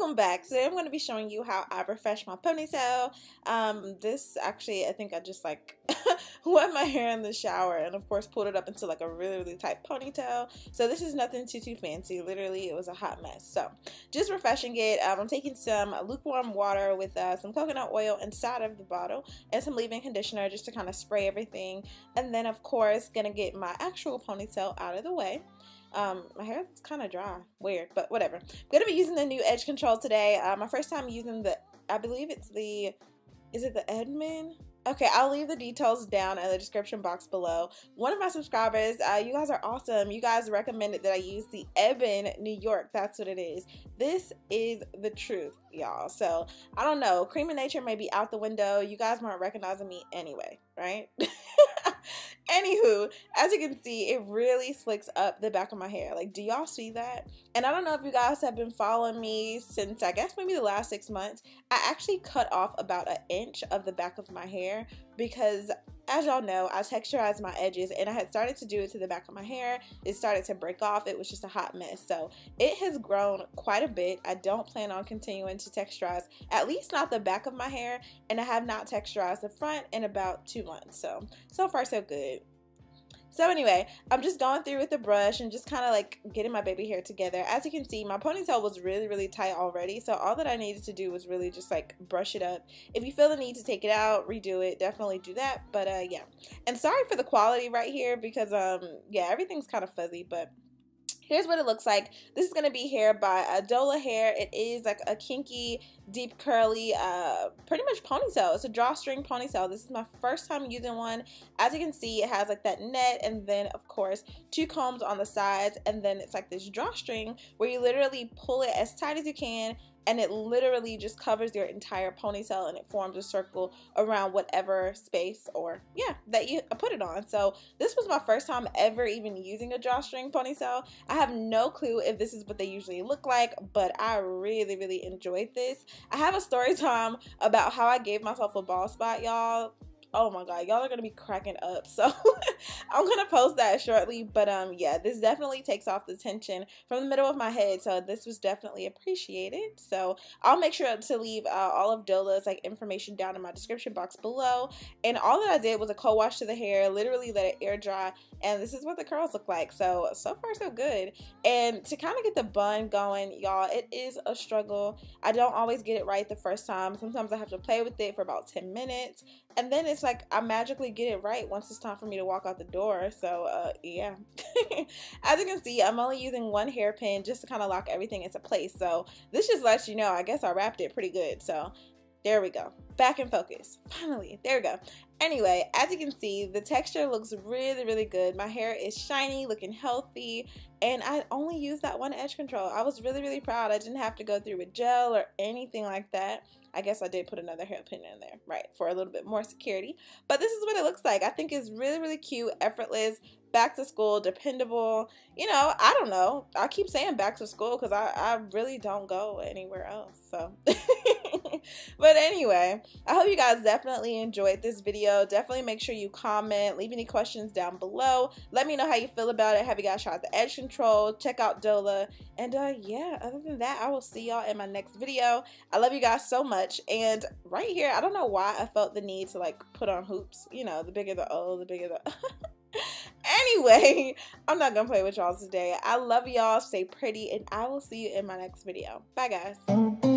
Welcome back. Today I'm going to be showing you how I refresh my ponytail. This actually, I think I just like wet my hair in the shower and of course pulled it up into like a really tight ponytail. So this is nothing too fancy. Literally it was a hot mess. So just refreshing it. I'm taking some lukewarm water with some coconut oil inside of the bottle and some leave-in conditioner just to kind of spray everything. And then of course gonna get my actual ponytail out of the way. My hair is kind of dry, weird, but whatever. I'm gonna be using the new edge control today. My first time using the, I believe it's the, is it the Edmund? Okay, I'll leave the details down in the description box below. One of my subscribers, you guys are awesome. You guys recommended that I use the Ebon New York. That's what it is. This is the truth, y'all. So I don't know. Cream of Nature may be out the window. You guys weren't recognizing me anyway, right? Anywho, as you can see, it really slicks up the back of my hair. Like, do y'all see that? And I don't know if you guys have been following me since, I guess, maybe the last 6 months. I actually cut off about an inch of the back of my hair because, as y'all know, I texturized my edges and I had started to do it to the back of my hair. It started to break off. It was just a hot mess. So it has grown quite a bit. I don't plan on continuing to texturize, at least not the back of my hair, and I have not texturized the front in about 2 months. So far so good. So anyway, I'm just going through with the brush and just kind of like getting my baby hair together. As you can see, my ponytail was really tight already. So all that I needed to do was really just like brush it up. If you feel the need to take it out, redo it, definitely do that. But yeah. And sorry for the quality right here because yeah, everything's kind of fuzzy, but here's what it looks like. This is going to be hair by Dolahair. It is like a kinky, deep, curly, pretty much ponytail. It's a drawstring ponytail. This is my first time using one. As you can see, it has like that net and then, of course, 2 combs on the sides. And then it's like this drawstring where you literally pull it as tight as you can. And it literally just covers your entire ponytail and it forms a circle around whatever space or, yeah, that you put it on. So this was my first time ever even using a drawstring ponytail. I have no clue if this is what they usually look like, but I really enjoyed this. I have a story time about how I gave myself a bald spot, y'all. Oh my god, y'all are gonna be cracking up. So I'm gonna post that shortly. But yeah, this definitely takes off the tension from the middle of my head. So this was definitely appreciated. So I'll make sure to leave all of Dola's like information down in my description box below. And all that I did was a co-wash to the hair, literally let it air dry, and this is what the curls look like. So far so good. And to kind of get the bun going, y'all, it is a struggle. I don't always get it right the first time. Sometimes I have to play with it for about 10 minutes. And then it's like I magically get it right once it's time for me to walk out the door. So yeah. As you can see, I'm only using 1 hairpin just to kind of lock everything into place. So this just lets you know, I guess I wrapped it pretty good. So there we go. Back in focus. Finally, there we go. Anyway, as you can see, the texture looks really good. My hair is shiny, looking healthy, and I only used that 1 edge control. I was really proud. I didn't have to go through with gel or anything like that. I guess I did put another hairpin in there, right, for a little bit more security. But this is what it looks like. I think it's really cute, effortless, back to school, dependable. You know, I don't know. I keep saying back to school because I really don't go anywhere else. So, but anyway, I hope you guys definitely enjoyed this video. Definitely make sure you comment, leave any questions down below. Let me know how you feel about it. Have you guys tried the edge control? Check out Dola. And yeah, other than that, I will see y'all in my next video. I love you guys so much. And right here, I don't know why I felt the need to like put on hoops. You know, the bigger the O, the bigger the... Anyway, I'm not gonna play with y'all today. I love y'all. Stay pretty, and I will see you in my next video. Bye, guys.